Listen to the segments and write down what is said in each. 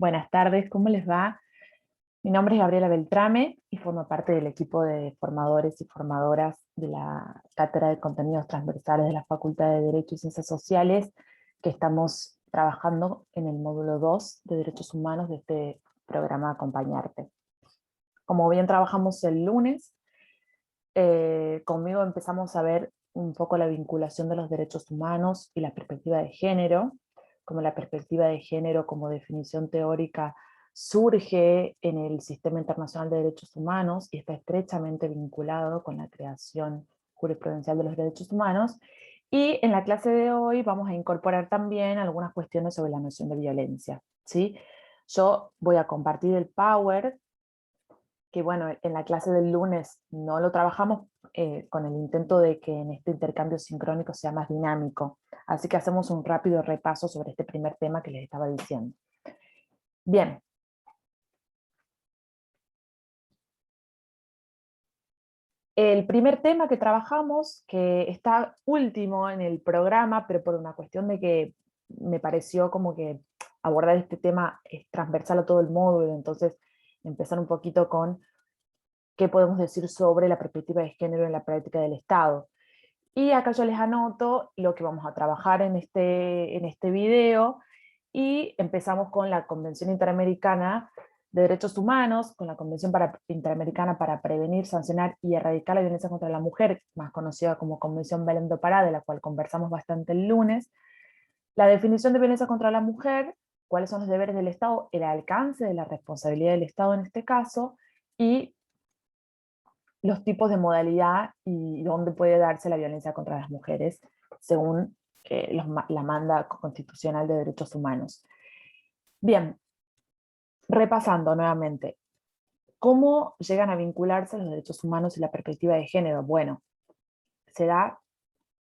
Buenas tardes, ¿cómo les va? Mi nombre es Gabriela Beltrame y formo parte del equipo de formadores y formadoras de la Cátedra de Contenidos Transversales de la Facultad de Derecho y Ciencias Sociales, que estamos trabajando en el módulo 2 de Derechos Humanos de este programa Acompañarte. Como bien trabajamos el lunes, conmigo empezamos a ver un poco la vinculación de los derechos humanos y la perspectiva de género, como la perspectiva de género como definición teórica surge en el Sistema Internacional de Derechos Humanos y está estrechamente vinculado con la creación jurisprudencial de los derechos humanos. Y en la clase de hoy vamos a incorporar también algunas cuestiones sobre la noción de violencia, ¿sí? Yo voy a compartir el Power, que bueno, en la clase del lunes no lo trabajamos con el intento de que en este intercambio sincrónico sea más dinámico. Así que hacemos un rápido repaso sobre este primer tema que les estaba diciendo. Bien. El primer tema que trabajamos, que está último en el programa, pero por una cuestión de que me pareció como que abordar este tema es transversal a todo el módulo, entonces empezar un poquito con qué podemos decir sobre la perspectiva de género en la práctica del Estado. Y acá yo les anoto lo que vamos a trabajar en este video, y empezamos con la Convención Interamericana de Derechos Humanos, con la Convención Interamericana para Prevenir, Sancionar y Erradicar la Violencia contra la Mujer, más conocida como Convención Belém do Pará, de la cual conversamos bastante el lunes. La definición de violencia contra la mujer, cuáles son los deberes del Estado, el alcance de la responsabilidad del Estado en este caso, y los tipos de modalidad y dónde puede darse la violencia contra las mujeres, según la manda constitucional de derechos humanos. Bien, repasando nuevamente, ¿cómo llegan a vincularse los derechos humanos y la perspectiva de género? Bueno, se da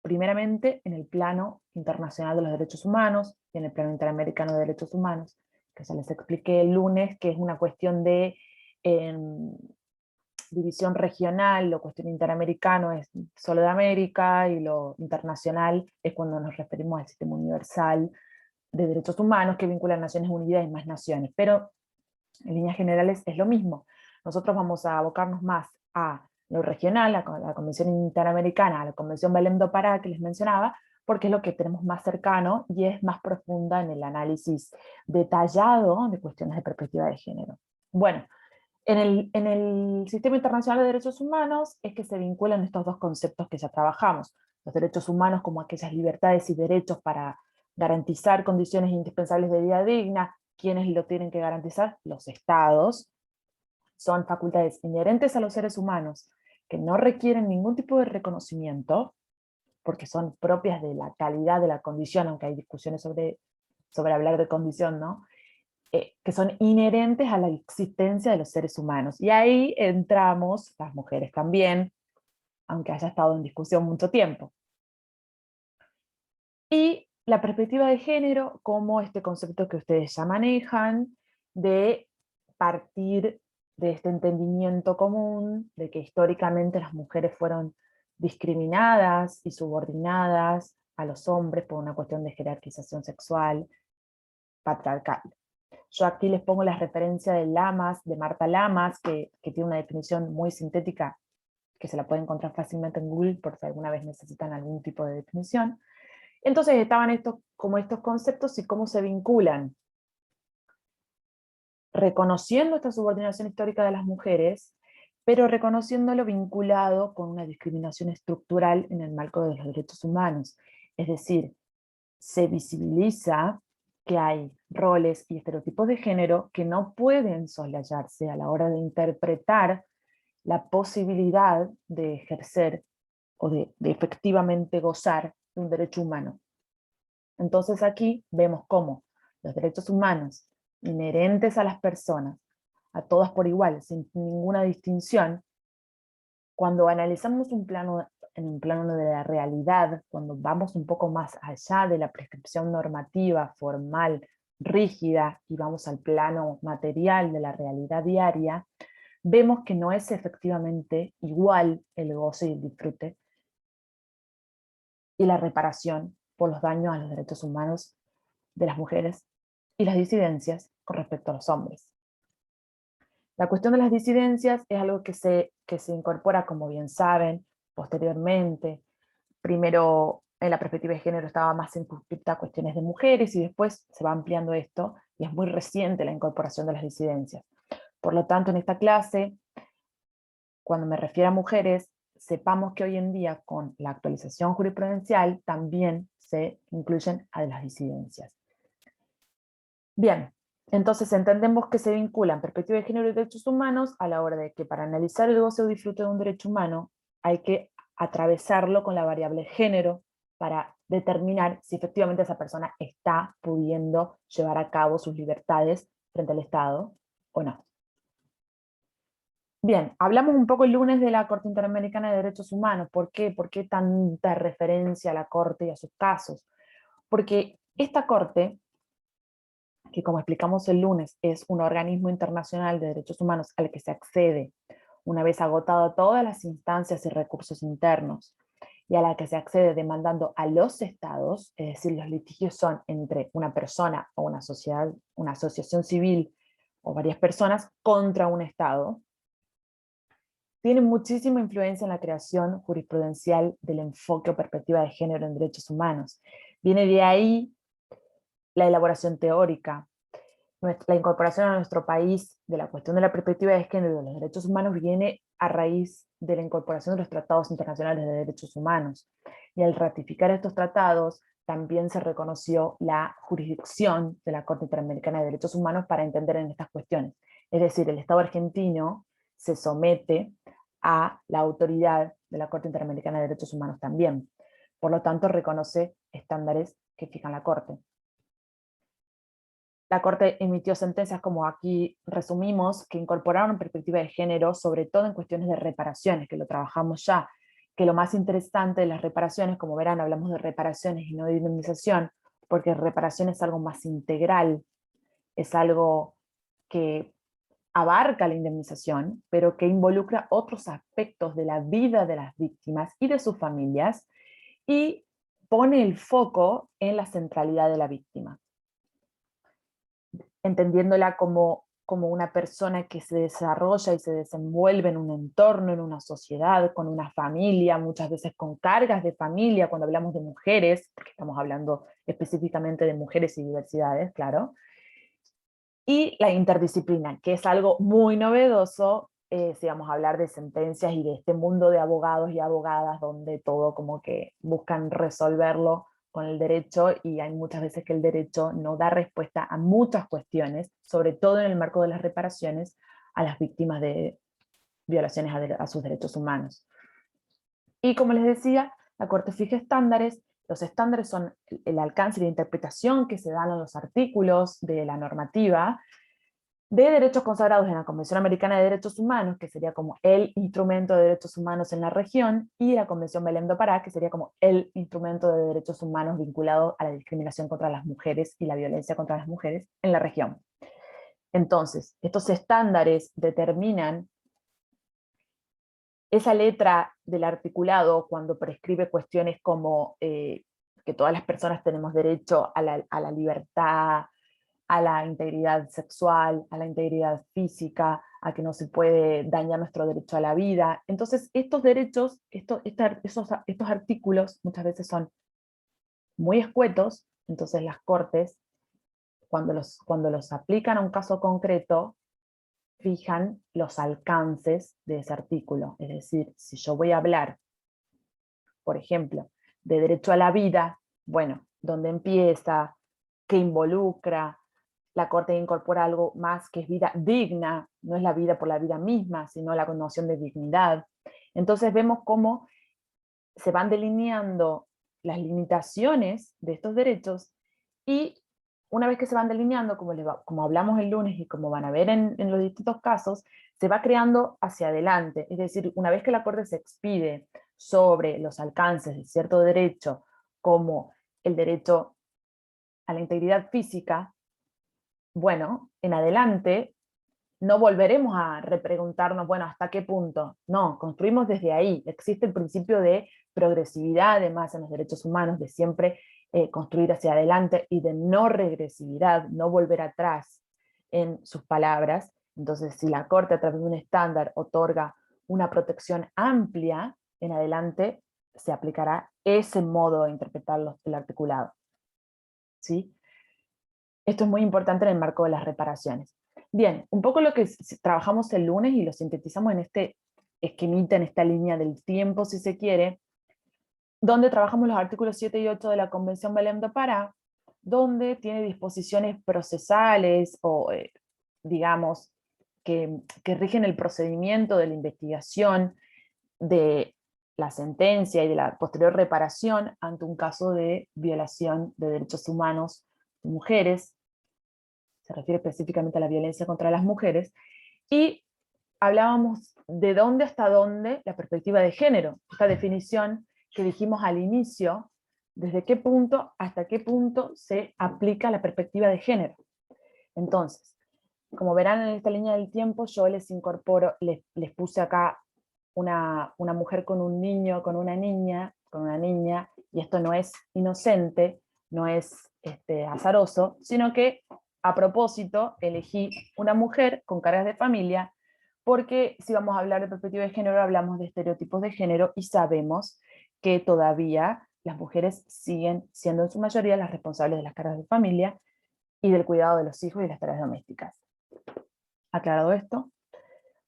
primeramente en el plano internacional de los derechos humanos y en el plano interamericano de derechos humanos, que ya les expliqué el lunes, que es una cuestión de división regional. Lo cuestión interamericano es solo de América, y lo internacional es cuando nos referimos al sistema universal de derechos humanos que vincula a Naciones Unidas y más naciones. Pero en líneas generales es lo mismo. Nosotros vamos a abocarnos más a lo regional, a la Convención Interamericana, a la Convención Belém do Pará que les mencionaba, porque es lo que tenemos más cercano y es más profunda en el análisis detallado de cuestiones de perspectiva de género. Bueno, en el Sistema Internacional de Derechos Humanos es que se vinculan estos dos conceptos que ya trabajamos: los derechos humanos como aquellas libertades y derechos para garantizar condiciones indispensables de vida digna. ¿Quiénes lo tienen que garantizar? Los estados. Son facultades inherentes a los seres humanos que no requieren ningún tipo de reconocimiento, porque son propias de la calidad de la condición, aunque hay discusiones sobre hablar de condición, ¿no? Que son inherentes a la existencia de los seres humanos. Y ahí entramos las mujeres también, aunque haya estado en discusión mucho tiempo. Y la perspectiva de género como este concepto que ustedes ya manejan, de partir de este entendimiento común de que históricamente las mujeres fueron discriminadas y subordinadas a los hombres por una cuestión de jerarquización sexual patriarcal. Yo aquí les pongo la referencia de Lamas, de Marta Lamas, que tiene una definición muy sintética, que se la puede encontrar fácilmente en Google por si alguna vez necesitan algún tipo de definición. Entonces estaban estos conceptos y cómo se vinculan, reconociendo esta subordinación histórica de las mujeres, pero reconociéndolo vinculado con una discriminación estructural en el marco de los derechos humanos. Es decir, se visibiliza que hay roles y estereotipos de género que no pueden soslayarse a la hora de interpretar la posibilidad de ejercer o de efectivamente gozar de un derecho humano. Entonces aquí vemos cómo los derechos humanos inherentes a las personas, a todas por igual, sin ninguna distinción, cuando analizamos en un plano de la realidad, cuando vamos un poco más allá de la prescripción normativa, formal, rígida, y vamos al plano material de la realidad diaria, vemos que no es efectivamente igual el goce y el disfrute y la reparación por los daños a los derechos humanos de las mujeres y las disidencias con respecto a los hombres. La cuestión de las disidencias es algo que se incorpora, como bien saben, posteriormente. Primero, en la perspectiva de género estaba más circunscripta a cuestiones de mujeres y después se va ampliando esto y es muy reciente la incorporación de las disidencias. Por lo tanto, en esta clase, cuando me refiero a mujeres, sepamos que hoy en día con la actualización jurisprudencial también se incluyen a las disidencias. Bien, entonces entendemos que se vinculan perspectiva de género y derechos humanos a la hora de que para analizar el goce o disfrute de un derecho humano hay que atravesarlo con la variable género para determinar si efectivamente esa persona está pudiendo llevar a cabo sus libertades frente al Estado o no. Bien, hablamos un poco el lunes de la Corte Interamericana de Derechos Humanos. ¿Por qué? ¿Por qué tanta referencia a la Corte y a sus casos? Porque esta Corte, que como explicamos el lunes, es un organismo internacional de derechos humanos al que se accede una vez agotado todas las instancias y recursos internos, y a la que se accede demandando a los estados, es decir, los litigios son entre una persona o una sociedad, una asociación civil o varias personas contra un estado, tiene muchísima influencia en la creación jurisprudencial del enfoque o perspectiva de género en derechos humanos. Viene de ahí la elaboración teórica. La incorporación a nuestro país de la cuestión de la perspectiva de género y de los derechos humanos viene a raíz de la incorporación de los tratados internacionales de derechos humanos. Y al ratificar estos tratados, también se reconoció la jurisdicción de la Corte Interamericana de Derechos Humanos para entender en estas cuestiones. Es decir, el Estado argentino se somete a la autoridad de la Corte Interamericana de Derechos Humanos también. Por lo tanto, reconoce estándares que fijan la Corte. La Corte emitió sentencias, como aquí resumimos, que incorporaron perspectiva de género, sobre todo en cuestiones de reparaciones, que lo trabajamos ya, que lo más interesante de las reparaciones, como verán, hablamos de reparaciones y no de indemnización, porque reparación es algo más integral, es algo que abarca la indemnización, pero que involucra otros aspectos de la vida de las víctimas y de sus familias, y pone el foco en la centralidad de la víctima, entendiéndola como una persona que se desarrolla y se desenvuelve en un entorno, en una sociedad, con una familia, muchas veces con cargas de familia, cuando hablamos de mujeres, porque estamos hablando específicamente de mujeres y diversidades, claro, y la interdisciplina, que es algo muy novedoso, si vamos a hablar de sentencias y de este mundo de abogados y abogadas, donde todo como que buscan resolverlo con el derecho, y hay muchas veces que el derecho no da respuesta a muchas cuestiones, sobre todo en el marco de las reparaciones a las víctimas de violaciones a sus derechos humanos. Y como les decía, la Corte fija estándares. Los estándares son el alcance y la interpretación que se dan a los artículos de la normativa de derechos consagrados en la Convención Americana de Derechos Humanos, que sería como el instrumento de derechos humanos en la región, y la Convención Belém do Pará, que sería como el instrumento de derechos humanos vinculado a la discriminación contra las mujeres y la violencia contra las mujeres en la región. Entonces, estos estándares determinan esa letra del articulado cuando prescribe cuestiones como que todas las personas tenemos derecho a la libertad, a la integridad sexual, a la integridad física, a que no se puede dañar nuestro derecho a la vida. Entonces, estos derechos, estos artículos muchas veces son muy escuetos, entonces las cortes, cuando los aplican a un caso concreto, fijan los alcances de ese artículo. Es decir, si yo voy a hablar, por ejemplo, de derecho a la vida, bueno, ¿dónde empieza? ¿Qué involucra? La Corte incorpora algo más que es vida digna, no es la vida por la vida misma, sino la noción de dignidad. Entonces vemos cómo se van delineando las limitaciones de estos derechos, y una vez que se van delineando, como hablamos el lunes y como van a ver en los distintos casos, se va creando hacia adelante. Es decir, una vez que la Corte se expide sobre los alcances de cierto derecho, como el derecho a la integridad física, bueno, en adelante no volveremos a repreguntarnos, bueno, ¿hasta qué punto? No, construimos desde ahí. Existe el principio de progresividad, además, en los derechos humanos, de siempre construir hacia adelante y de no regresividad, no volver atrás en sus palabras. Entonces, si la Corte a través de un estándar otorga una protección amplia, en adelante se aplicará ese modo de interpretar el articulado. ¿Sí? Esto es muy importante en el marco de las reparaciones. Bien, un poco lo que trabajamos el lunes y lo sintetizamos en este esquemita, en esta línea del tiempo, si se quiere, donde trabajamos los artículos 7 y 8 de la Convención Belém do Pará, donde tiene disposiciones procesales o, digamos, que rigen el procedimiento de la investigación, de la sentencia y de la posterior reparación ante un caso de violación de derechos humanos de mujeres. Se refiere específicamente a la violencia contra las mujeres, y hablábamos de dónde hasta dónde la perspectiva de género, esta definición que dijimos al inicio, desde qué punto hasta qué punto se aplica la perspectiva de género. Entonces, como verán en esta línea del tiempo, yo les incorporo, les puse acá una mujer con un niño, con una niña, y esto no es inocente, no es azaroso, sino que a propósito elegí una mujer con cargas de familia, porque si vamos a hablar de perspectiva de género, hablamos de estereotipos de género, y sabemos que todavía las mujeres siguen siendo en su mayoría las responsables de las cargas de familia y del cuidado de los hijos y las tareas domésticas. Aclarado esto,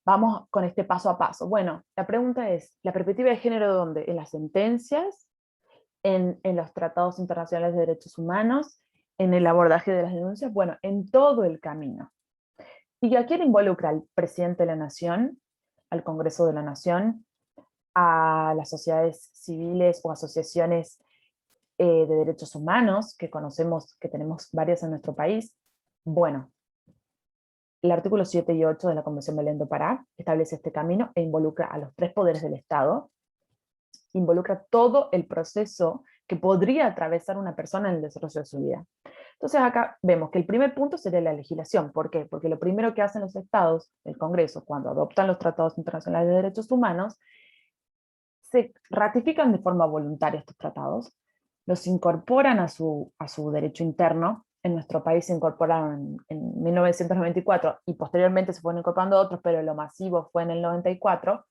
vamos con este paso a paso. Bueno, la pregunta es, ¿la perspectiva de género dónde? ¿En las sentencias? ¿En los tratados internacionales de derechos humanos? ¿En el abordaje de las denuncias? Bueno, en todo el camino. ¿Y a quién involucra? Al presidente de la Nación, al Congreso de la Nación, a las sociedades civiles o asociaciones de derechos humanos, que conocemos, que tenemos varias en nuestro país. Bueno, el artículo 7 y 8 de la Convención Belém do Pará establece este camino e involucra a los tres poderes del Estado, involucra todo el proceso que podría atravesar una persona en el desarrollo de su vida. Entonces acá vemos que el primer punto sería la legislación. ¿Por qué? Porque lo primero que hacen los estados, el Congreso, cuando adoptan los tratados internacionales de derechos humanos, se ratifican de forma voluntaria estos tratados, los incorporan a su derecho interno. En nuestro país se incorporaron en 1994 y posteriormente se fueron incorporando otros, pero lo masivo fue en el 94,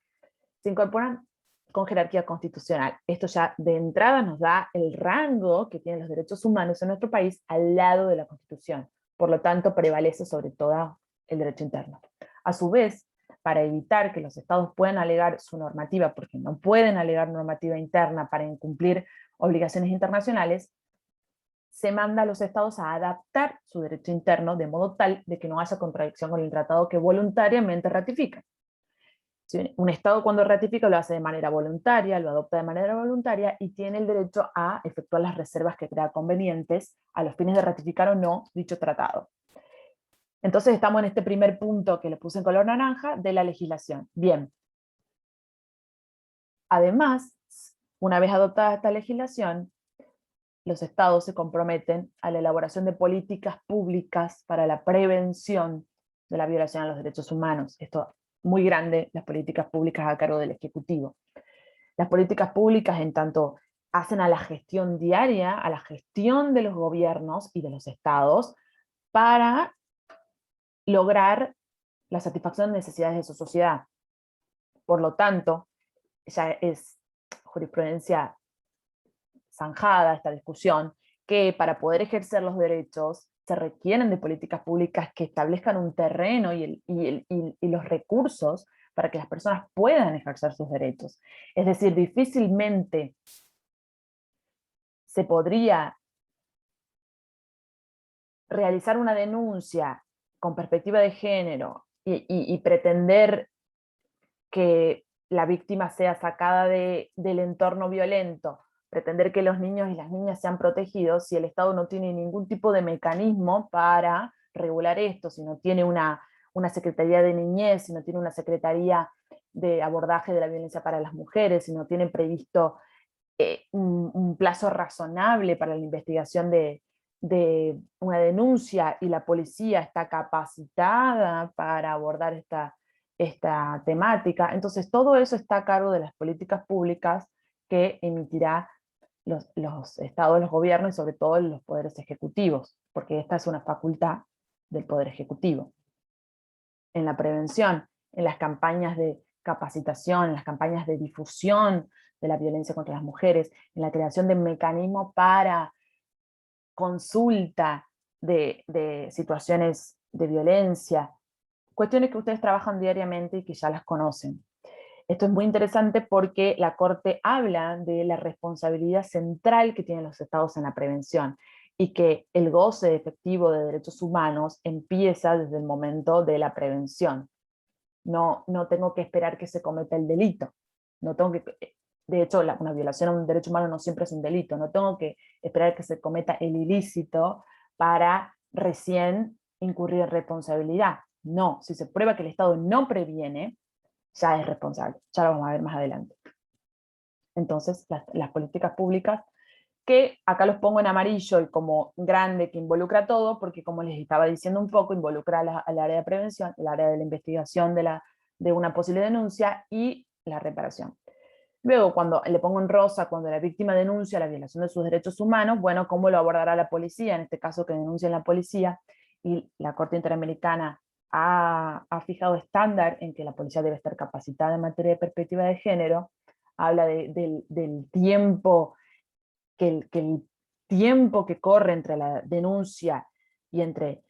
se incorporan con jerarquía constitucional. Esto ya de entrada nos da el rango que tienen los derechos humanos en nuestro país al lado de la Constitución. Por lo tanto, prevalece sobre todo el derecho interno. A su vez, para evitar que los estados puedan alegar su normativa, porque no pueden alegar normativa interna para incumplir obligaciones internacionales, se manda a los estados a adaptar su derecho interno de modo tal de que no haya contradicción con el tratado que voluntariamente ratifica. Si un estado cuando ratifica lo hace de manera voluntaria, lo adopta de manera voluntaria y tiene el derecho a efectuar las reservas que crea convenientes a los fines de ratificar o no dicho tratado. Entonces estamos en este primer punto que le puse en color naranja de la legislación. Bien. Además, una vez adoptada esta legislación, los estados se comprometen a la elaboración de políticas públicas para la prevención de la violación a los derechos humanos. Esto muy grande, las políticas públicas a cargo del Ejecutivo. Las políticas públicas, en tanto hacen a la gestión diaria, a la gestión de los gobiernos y de los estados para lograr la satisfacción de necesidades de su sociedad. Por lo tanto, ya es jurisprudencia zanjada esta discusión, que para poder ejercer los derechos se requieren de políticas públicas que establezcan un terreno y los recursos para que las personas puedan ejercer sus derechos. Es decir, difícilmente se podría realizar una denuncia con perspectiva de género y pretender que la víctima sea sacada del entorno violento, pretender que los niños y las niñas sean protegidos si el Estado no tiene ningún tipo de mecanismo para regular esto, si no tiene una Secretaría de Niñez, si no tiene una Secretaría de Abordaje de la Violencia para las Mujeres, si no tiene previsto un plazo razonable para la investigación de una denuncia y la policía está capacitada para abordar esta temática. Entonces todo eso está a cargo de las políticas públicas que emitirá los estados, los gobiernos y sobre todo los poderes ejecutivos, porque esta es una facultad del poder ejecutivo. En la prevención, en las campañas de capacitación, en las campañas de difusión de la violencia contra las mujeres, en la creación de mecanismos para consulta de situaciones de violencia, cuestiones que ustedes trabajan diariamente y que ya las conocen. Esto es muy interesante porque la Corte habla de la responsabilidad central que tienen los estados en la prevención y que el goce efectivo de derechos humanos empieza desde el momento de la prevención. No tengo que esperar que se cometa el delito. No tengo que, de hecho, una violación a un derecho humano no siempre es un delito. No tengo que esperar que se cometa el ilícito para recién incurrir en responsabilidad. No, si se prueba que el Estado no previene, ya es responsable. Ya lo vamos a ver más adelante. Entonces, las políticas públicas, que acá los pongo en amarillo y como grande, que involucra todo, porque como les estaba diciendo un poco, involucra al área de prevención, el área de la investigación de una posible denuncia y la reparación. Luego, cuando le pongo en rosa, cuando la víctima denuncia la violación de sus derechos humanos, bueno, ¿cómo lo abordará la policía? En este caso, que denuncia en la policía, y la Corte Interamericana ha fijado estándar en que la policía debe estar capacitada en materia de perspectiva de género, habla del tiempo, que el tiempo que corre entre la denuncia y entre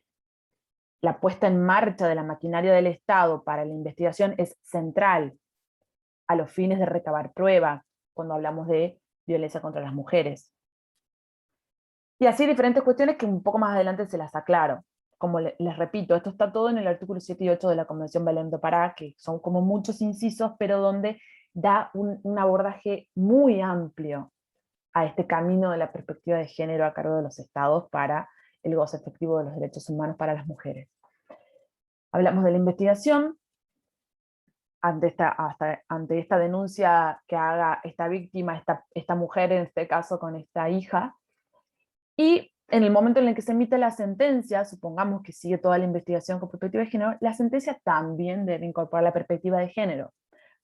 la puesta en marcha de la maquinaria del Estado para la investigación es central a los fines de recabar pruebas cuando hablamos de violencia contra las mujeres. Y así diferentes cuestiones que un poco más adelante se las aclaro. Como les repito, esto está todo en el artículo 7 y 8 de la Convención Belém do Pará, que son como muchos incisos, pero donde da un abordaje muy amplio a este camino de la perspectiva de género a cargo de los estados para el goce efectivo de los derechos humanos para las mujeres. Hablamos de la investigación, ante esta denuncia que haga esta víctima, esta mujer en este caso con esta hija, y en el momento en el que se emite la sentencia, supongamos que sigue toda la investigación con perspectiva de género, la sentencia también debe incorporar la perspectiva de género.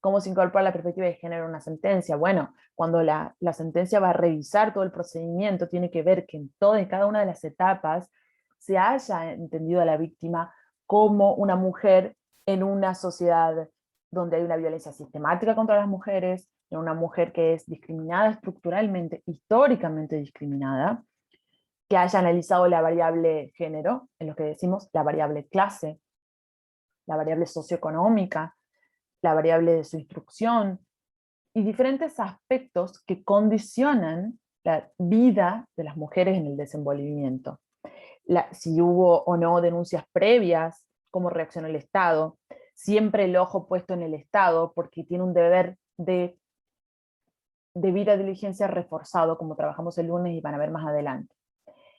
¿Cómo se incorpora la perspectiva de género en una sentencia? Bueno, cuando la sentencia va a revisar todo el procedimiento, tiene que ver que en toda y cada una de las etapas se haya entendido a la víctima como una mujer en una sociedad donde hay una violencia sistemática contra las mujeres, en una mujer que es discriminada estructuralmente, históricamente discriminada, que haya analizado la variable género, en lo que decimos la variable clase, la variable socioeconómica, la variable de su instrucción, y diferentes aspectos que condicionan la vida de las mujeres en el desenvolvimiento. Si hubo o no denuncias previas, cómo reaccionó el Estado, siempre el ojo puesto en el Estado, porque tiene un deber de debida diligencia reforzado, como trabajamos el lunes y van a ver más adelante.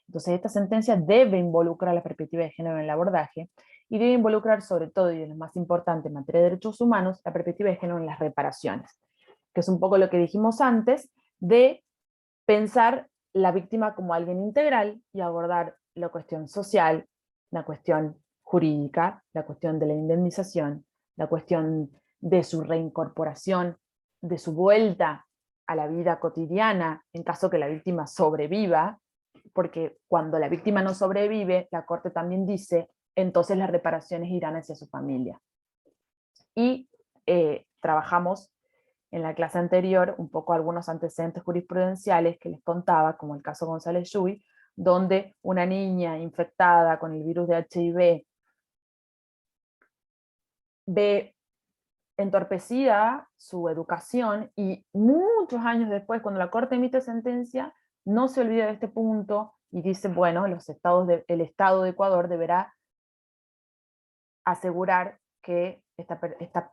Entonces, esta sentencia debe involucrar la perspectiva de género en el abordaje y debe involucrar sobre todo, y lo más importante en materia de derechos humanos, la perspectiva de género en las reparaciones, que es un poco lo que dijimos antes, de pensar la víctima como alguien integral y abordar la cuestión social, la cuestión jurídica, la cuestión de la indemnización, la cuestión de su reincorporación, de su vuelta a la vida cotidiana en caso que la víctima sobreviva, porque cuando la víctima no sobrevive, la Corte también dice, entonces las reparaciones irán hacia su familia. Y trabajamos en la clase anterior un poco algunos antecedentes jurisprudenciales que les contaba, como el caso González Llull, donde una niña infectada con el virus de HIV ve entorpecida su educación y muchos años después, cuando la Corte emite sentencia, no se olvida de este punto y dice, bueno, el Estado de Ecuador deberá asegurar que esta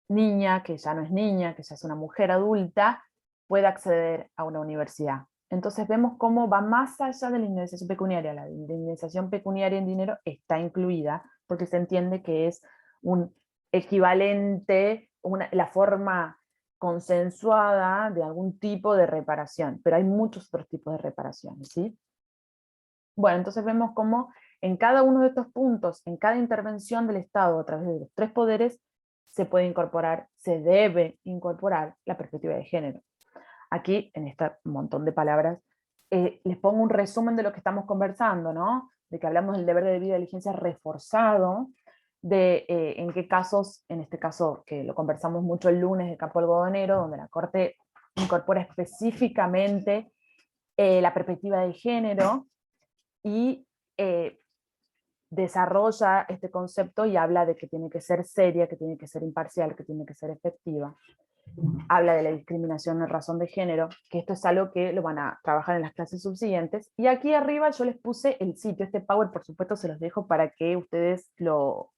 niña, que ya no es niña, que ya es una mujer adulta, pueda acceder a una universidad. Entonces vemos cómo va más allá de la indemnización pecuniaria. La indemnización pecuniaria en dinero está incluida porque se entiende que es un equivalente, la forma consensuada de algún tipo de reparación, pero hay muchos otros tipos de reparaciones, ¿sí? Bueno, entonces vemos cómo en cada uno de estos puntos, en cada intervención del Estado a través de los tres poderes, se puede incorporar, se debe incorporar la perspectiva de género. Aquí, en este montón de palabras, les pongo un resumen de lo que estamos conversando, ¿no? De que hablamos del deber de debida diligencia reforzado, de en qué casos, en este caso que lo conversamos mucho el lunes de Campo Algodonero, donde la Corte incorpora específicamente la perspectiva de género y desarrolla este concepto y habla de que tiene que ser seria, que tiene que ser imparcial, que tiene que ser efectiva. Habla de la discriminación en razón de género, que esto es algo que lo van a trabajar en las clases subsiguientes. Y aquí arriba yo les puse el sitio, este Power por supuesto se los dejo para que ustedes lo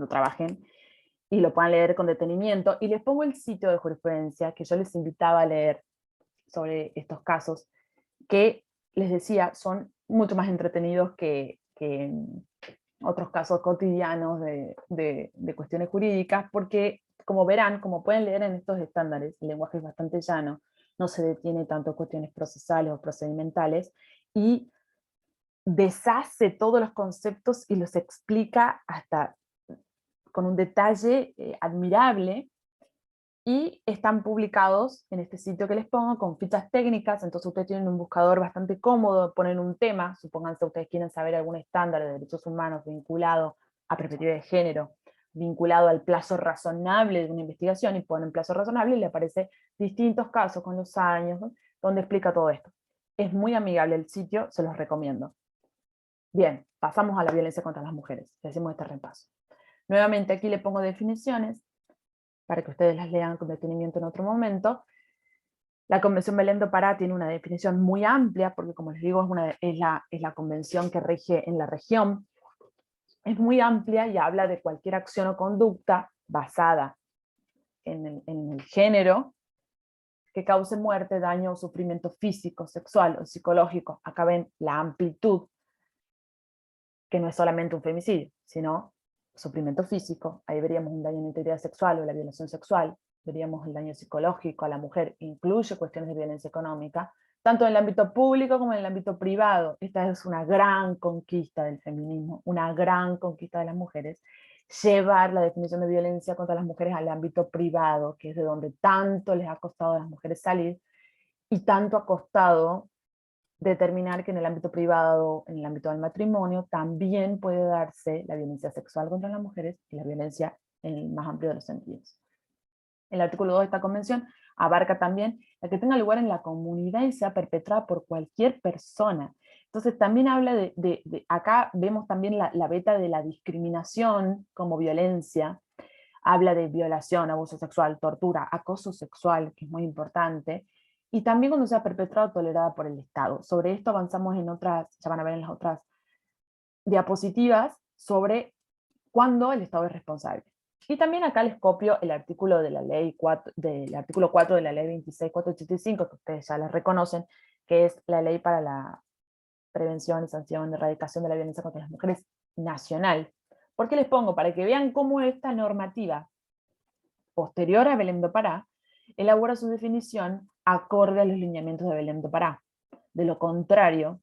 trabajen y lo puedan leer con detenimiento. Y les pongo el sitio de jurisprudencia que yo les invitaba a leer sobre estos casos, que les decía, son mucho más entretenidos que otros casos cotidianos de cuestiones jurídicas, porque como verán, como pueden leer en estos estándares, el lenguaje es bastante llano, no se detiene tanto en cuestiones procesales o procedimentales, y deshace todos los conceptos y los explica hasta con un detalle admirable, y están publicados en este sitio que les pongo con fichas técnicas. Entonces ustedes tienen un buscador bastante cómodo, ponen un tema, supónganse ustedes quieren saber algún estándar de derechos humanos vinculado a perspectiva de género, vinculado al plazo razonable de una investigación, y ponen plazo razonable y le aparece distintos casos con los años, ¿no?, donde explica todo esto. Es muy amigable el sitio, se los recomiendo. Bien, pasamos a la violencia contra las mujeres. Hacemos este repaso. Nuevamente aquí le pongo definiciones para que ustedes las lean con detenimiento en otro momento. La Convención Belém do Pará tiene una definición muy amplia, porque como les digo, es la convención que rige en la región. Es muy amplia y habla de cualquier acción o conducta basada en el género que cause muerte, daño o sufrimiento físico, sexual o psicológico. Acá ven la amplitud, que no es solamente un femicidio, sino sufrimiento físico. Ahí veríamos un daño en la integridad sexual o la violación sexual. Veríamos el daño psicológico a la mujer, incluye cuestiones de violencia económica, tanto en el ámbito público como en el ámbito privado. Esta es una gran conquista del feminismo, una gran conquista de las mujeres, llevar la definición de violencia contra las mujeres al ámbito privado, que es de donde tanto les ha costado a las mujeres salir, y tanto ha costado determinar que en el ámbito privado, en el ámbito del matrimonio, también puede darse la violencia sexual contra las mujeres y la violencia en el más amplio de los sentidos. El artículo 2 de esta convención abarca también la que tenga lugar en la comunidad y sea perpetrada por cualquier persona. Entonces también habla acá vemos también la beta de la discriminación como violencia, habla de violación, abuso sexual, tortura, acoso sexual, que es muy importante, y también cuando sea perpetrada o tolerada por el Estado. Sobre esto avanzamos en otras, ya van a ver en las otras diapositivas, sobre cuándo el Estado es responsable. Y también acá les copio el artículo de la ley 4, del artículo 4 de la ley 26.485, que ustedes ya les reconocen, que es la ley para la prevención y sanción de erradicación de la violencia contra las mujeres nacional. ¿Por qué les pongo? Para que vean cómo esta normativa posterior a Belém do Pará elabora su definición acorde a los lineamientos de Belém do Pará. De lo contrario,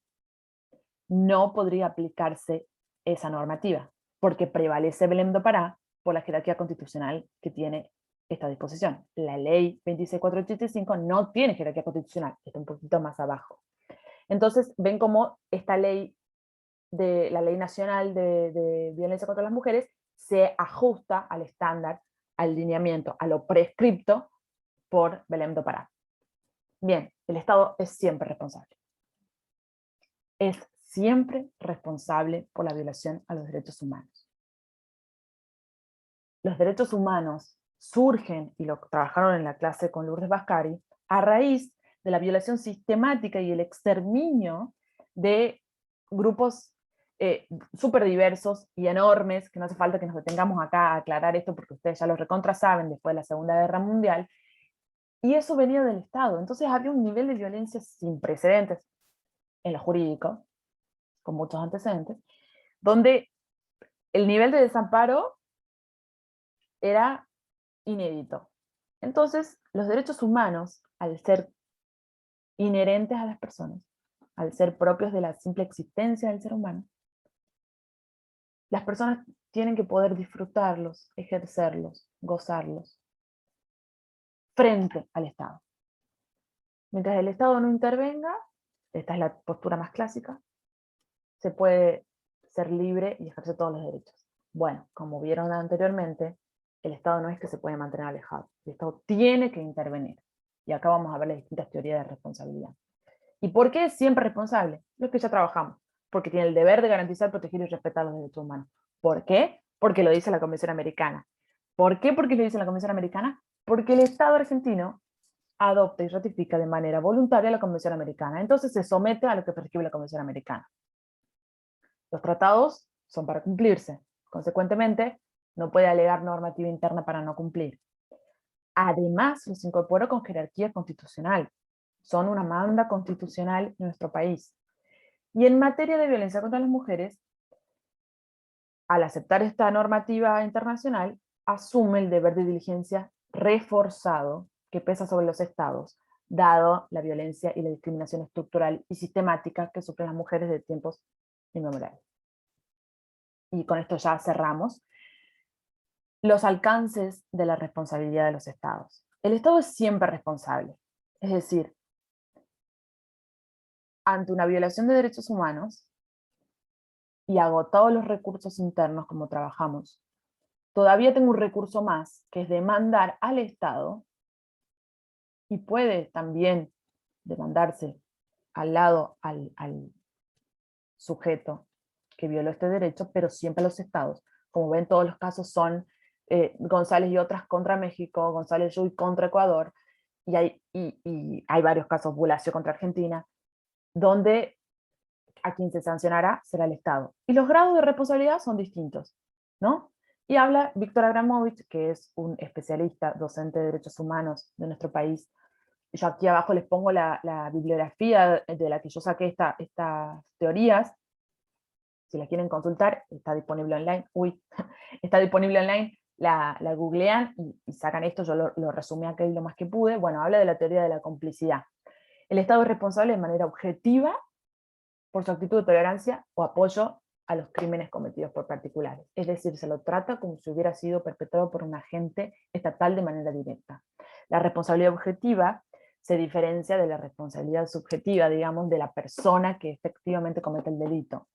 no podría aplicarse esa normativa, porque prevalece Belém do Pará por la jerarquía constitucional que tiene esta disposición. La ley 26.485 no tiene jerarquía constitucional, está un poquito más abajo. Entonces, ven cómo esta ley, la ley nacional de violencia contra las mujeres, se ajusta al estándar, al lineamiento, a lo prescripto por Belém do Pará. Bien, el Estado es siempre responsable. Es siempre responsable por la violación a los derechos humanos. Los derechos humanos surgen, y lo trabajaron en la clase con Lourdes Bascari, a raíz de la violación sistemática y el exterminio de grupos súper diversos y enormes, que no hace falta que nos detengamos acá a aclarar esto porque ustedes ya lo recontra saben después de la Segunda Guerra Mundial, y eso venía del Estado. Entonces había un nivel de violencia sin precedentes en lo jurídico, con muchos antecedentes, donde el nivel de desamparo era inédito. Entonces, los derechos humanos, al ser inherentes a las personas, al ser propios de la simple existencia del ser humano, las personas tienen que poder disfrutarlos, ejercerlos, gozarlos, frente al Estado. Mientras el Estado no intervenga, esta es la postura más clásica, se puede ser libre y ejercer todos los derechos. Bueno, como vieron anteriormente, el Estado no es que se puede mantener alejado, el Estado tiene que intervenir. Y acá vamos a ver las distintas teorías de responsabilidad. ¿Y por qué es siempre responsable? Lo que ya trabajamos. Porque tiene el deber de garantizar, proteger y respetar los derechos humanos. ¿Por qué? Porque lo dice la Convención Americana. ¿Por qué? Porque lo dice la Convención Americana. Porque el Estado argentino adopta y ratifica de manera voluntaria la Convención Americana. Entonces se somete a lo que prescribe la Convención Americana. Los tratados son para cumplirse. Consecuentemente, no puede alegar normativa interna para no cumplir. Además, los incorporó con jerarquía constitucional. Son una manda constitucional en nuestro país. Y en materia de violencia contra las mujeres, al aceptar esta normativa internacional, asume el deber de diligencia reforzado que pesa sobre los estados, dado la violencia y la discriminación estructural y sistemática que sufren las mujeres de tiempos inmemoriales. Y con esto ya cerramos. Los alcances de la responsabilidad de los estados. El Estado es siempre responsable. Es decir, ante una violación de derechos humanos y agotados los recursos internos como trabajamos, todavía tengo un recurso más, que es demandar al Estado, y puede también demandarse al lado, al sujeto que violó este derecho, pero siempre a los estados. Como ven, todos los casos son González y otras contra México, González Yuy contra Ecuador, y hay varios casos, Bulacio contra Argentina, donde a quien se sancionará será el Estado. Y los grados de responsabilidad son distintos, ¿no? Y habla Víctor Abramovich, que es un especialista, docente de derechos humanos de nuestro país. Yo aquí abajo les pongo la bibliografía de la que yo saqué estas teorías. Si la quieren consultar, está disponible online. Uy, está disponible online, la googlean y sacan esto. Yo lo resumí aquí lo más que pude. Bueno, habla de la teoría de la complicidad. El Estado es responsable de manera objetiva por su actitud de tolerancia o apoyo a los crímenes cometidos por particulares. Es decir, se lo trata como si hubiera sido perpetrado por un agente estatal de manera directa. La responsabilidad objetiva se diferencia de la responsabilidad subjetiva, digamos, de la persona que efectivamente comete el delito.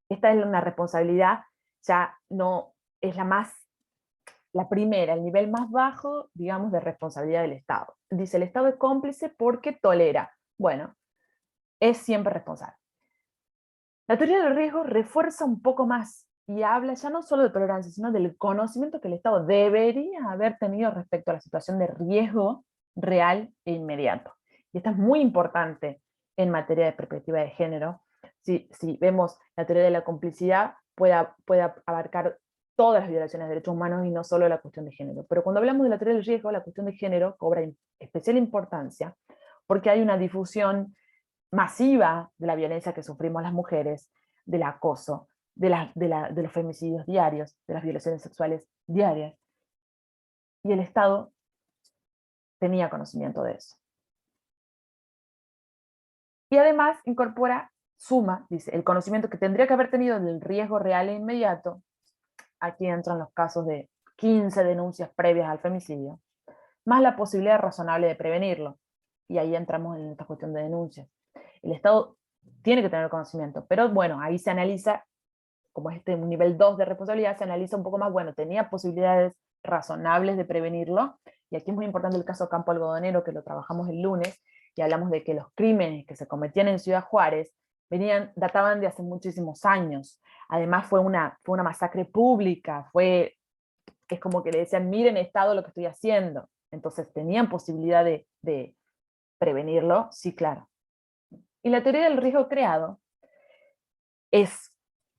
Esta es una responsabilidad, ya no es la primera, el nivel más bajo, digamos, de responsabilidad del Estado. Dice, el Estado es cómplice porque tolera. Bueno, es siempre responsable. La teoría del riesgo refuerza un poco más y habla ya no solo de tolerancia, sino del conocimiento que el Estado debería haber tenido respecto a la situación de riesgo real e inmediato. Y esto es muy importante en materia de perspectiva de género. Si vemos la teoría de la complicidad, puede abarcar todas las violaciones de derechos humanos y no solo la cuestión de género. Pero cuando hablamos de la teoría del riesgo, la cuestión de género cobra especial importancia porque hay una difusión masiva de la violencia que sufrimos las mujeres, del acoso, de los femicidios diarios, de las violaciones sexuales diarias. Y el Estado tenía conocimiento de eso. Y además incorpora, suma, dice, el conocimiento que tendría que haber tenido del riesgo real e inmediato. Aquí entran los casos de 15 denuncias previas al femicidio, más la posibilidad razonable de prevenirlo. Y ahí entramos en esta cuestión de denuncias. El Estado tiene que tener conocimiento, pero bueno, ahí se analiza, como es un nivel 2 de responsabilidad, se analiza un poco más, bueno, tenía posibilidades razonables de prevenirlo, y aquí es muy importante el caso Campo Algodonero, que lo trabajamos el lunes, y hablamos de que los crímenes que se cometían en Ciudad Juárez databan de hace muchísimos años. Además fue una masacre pública, es como que le decían, miren Estado lo que estoy haciendo. Entonces, ¿tenían posibilidad de prevenirlo? Sí, claro. Y la teoría del riesgo creado es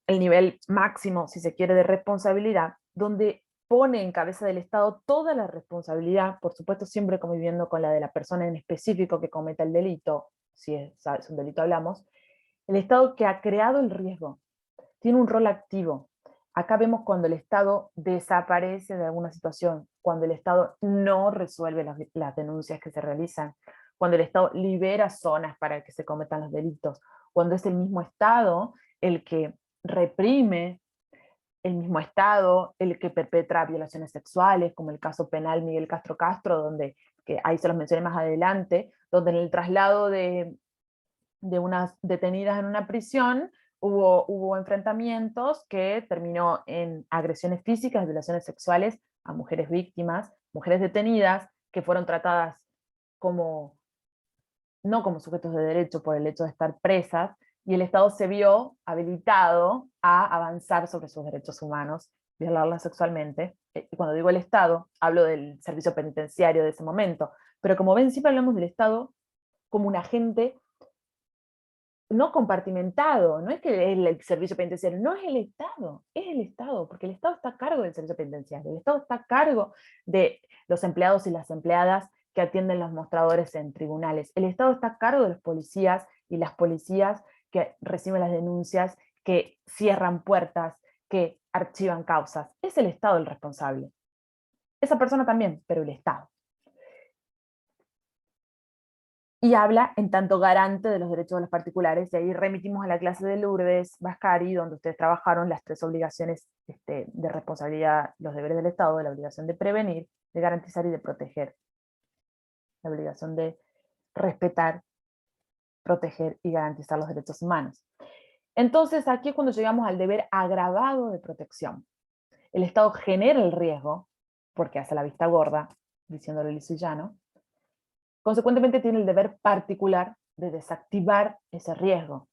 el nivel máximo, si se quiere, de responsabilidad, donde pone en cabeza del Estado toda la responsabilidad, por supuesto siempre conviviendo con la de la persona en específico que cometa el delito, si es un delito hablamos, el Estado que ha creado el riesgo, tiene un rol activo. Acá vemos cuando el Estado desaparece de alguna situación, cuando el Estado no resuelve las denuncias que se realizan, cuando el Estado libera zonas para que se cometan los delitos, cuando es el mismo Estado el que reprime, el mismo Estado el que perpetra violaciones sexuales, como el caso penal Miguel Castro Castro, donde, que ahí se los mencioné más adelante, donde en el traslado de unas detenidas en una prisión hubo enfrentamientos que terminó en agresiones físicas, violaciones sexuales a mujeres víctimas, mujeres detenidas, que fueron tratadas como, no como sujetos de derecho por el hecho de estar presas, y el Estado se vio habilitado a avanzar sobre sus derechos humanos, violarlas sexualmente. Y cuando digo el Estado, hablo del servicio penitenciario de ese momento. Pero como ven, siempre hablamos del Estado como un agente no compartimentado, no es que es el servicio penitenciario, no es el Estado, porque el Estado está a cargo del servicio penitenciario, el Estado está a cargo de los empleados y las empleadas que atienden los mostradores en tribunales, el Estado está a cargo de los policías y las policías que reciben las denuncias, que cierran puertas, que archivan causas, es el Estado el responsable. Esa persona también, pero el Estado. Y habla en tanto garante de los derechos de los particulares, y ahí remitimos a la clase de Lourdes Vascari, donde ustedes trabajaron las 3 obligaciones de responsabilidad, los deberes del Estado, la obligación de prevenir, de garantizar y de proteger, la obligación de respetar, proteger y garantizar los derechos humanos. Entonces aquí es cuando llegamos al deber agravado de protección. El Estado genera el riesgo, porque hace la vista gorda, diciéndole liso y llano, consecuentemente tiene el deber particular de desactivar ese riesgo.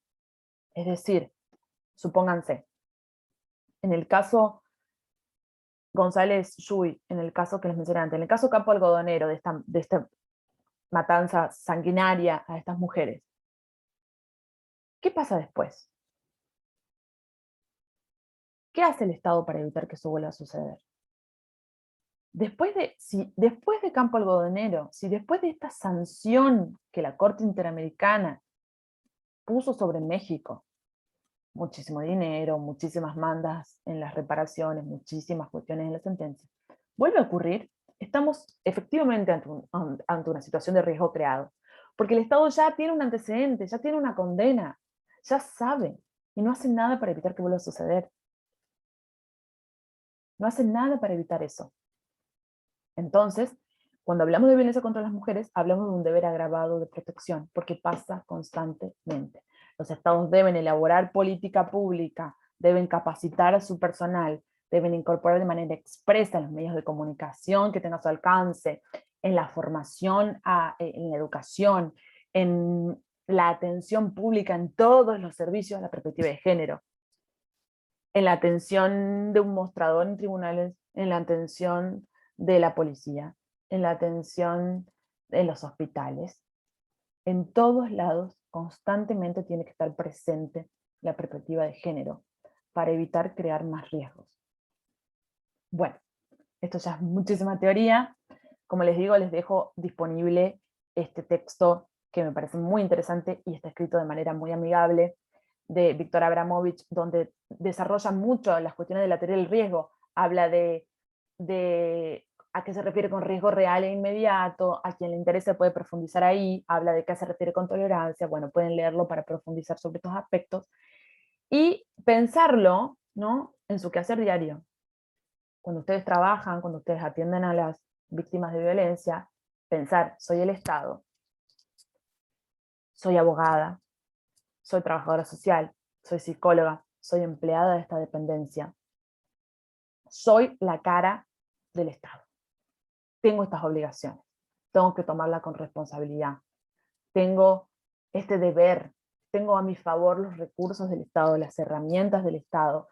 Es decir, supónganse, en el caso González Shui, en el caso que les mencioné antes, en el caso Campo Algodonero, de esta matanza sanguinaria a estas mujeres, ¿qué pasa después? ¿Qué hace el Estado para evitar que eso vuelva a suceder? Después de Campo Algodonero, si después de esta sanción que la Corte Interamericana puso sobre México, muchísimo dinero, muchísimas mandas en las reparaciones, muchísimas cuestiones en la sentencia, vuelve a ocurrir, estamos efectivamente ante una situación de riesgo creado, porque el Estado ya tiene un antecedente, ya tiene una condena, ya sabe, y no hace nada para evitar que vuelva a suceder. No hace nada para evitar eso. Entonces, cuando hablamos de violencia contra las mujeres, hablamos de un deber agravado de protección, porque pasa constantemente. Los estados deben elaborar política pública, deben capacitar a su personal, deben incorporar de manera expresa en los medios de comunicación que tenga a su alcance, en la formación, en la educación, en la atención pública en todos los servicios a la perspectiva de género, en la atención de un mostrador en tribunales, en la atención de la policía, en la atención en los hospitales. En todos lados, constantemente tiene que estar presente la perspectiva de género para evitar crear más riesgos. Bueno, esto ya es muchísima teoría. Como les digo, les dejo disponible este texto que me parece muy interesante y está escrito de manera muy amigable, de Víctor Abramovich, donde desarrolla mucho las cuestiones de la teoría del riesgo. Habla de a qué se refiere con riesgo real e inmediato, a quien le interese puede profundizar ahí, habla de qué se refiere con tolerancia, bueno, pueden leerlo para profundizar sobre estos aspectos, y pensarlo, ¿no?, en su quehacer diario. Cuando ustedes trabajan, cuando ustedes atienden a las víctimas de violencia, pensar, soy el Estado, soy abogada, soy trabajadora social, soy psicóloga, soy empleada de esta dependencia, soy la cara del Estado. Tengo estas obligaciones, tengo que tomarla con responsabilidad, tengo este deber, tengo a mi favor los recursos del Estado, las herramientas del Estado,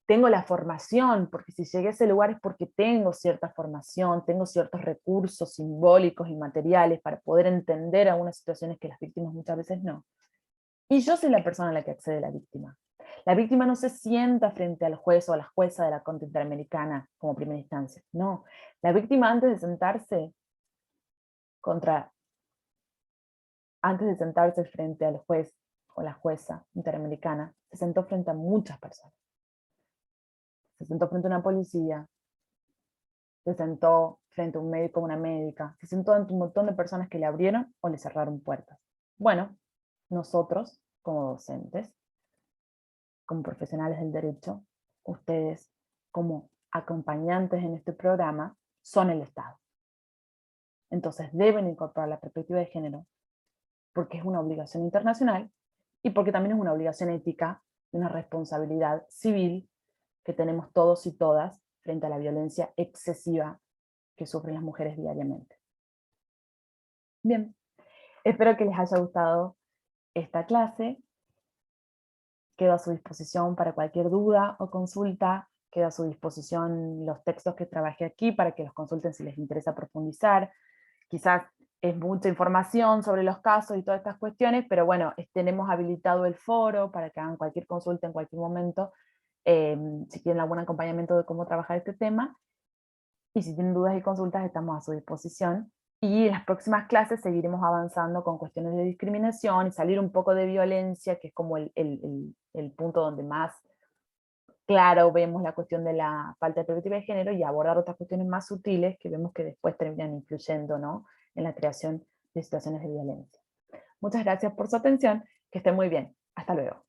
tengo la formación, porque si llegué a ese lugar es porque tengo cierta formación, tengo ciertos recursos simbólicos y materiales para poder entender algunas situaciones que las víctimas muchas veces no. Y yo soy la persona a la que accede la víctima. La víctima no se sienta frente al juez o a la jueza de la Corte Interamericana como primera instancia, no. La víctima antes de sentarse frente al juez o la jueza interamericana, se sentó frente a muchas personas. Se sentó frente a una policía, se sentó frente a un médico o una médica, se sentó ante un montón de personas que le abrieron o le cerraron puertas. Bueno, nosotros, como docentes, como profesionales del derecho, ustedes, como acompañantes en este programa, son el Estado. Entonces deben incorporar la perspectiva de género porque es una obligación internacional y porque también es una obligación ética, una responsabilidad civil que tenemos todos y todas frente a la violencia excesiva que sufren las mujeres diariamente. Bien, espero que les haya gustado esta clase. Quedo a su disposición para cualquier duda o consulta. Quedo a su disposición los textos que trabajé aquí para que los consulten si les interesa profundizar. Quizás es mucha información sobre los casos y todas estas cuestiones, pero bueno, tenemos habilitado el foro para que hagan cualquier consulta en cualquier momento, si quieren algún acompañamiento de cómo trabajar este tema. Y si tienen dudas y consultas, estamos a su disposición. Y en las próximas clases seguiremos avanzando con cuestiones de discriminación y salir un poco de violencia, que es como el punto donde más claro vemos la cuestión de la falta de perspectiva de género, y abordar otras cuestiones más sutiles que vemos que después terminan influyendo, ¿no?, en la creación de situaciones de violencia. Muchas gracias por su atención, que estén muy bien. Hasta luego.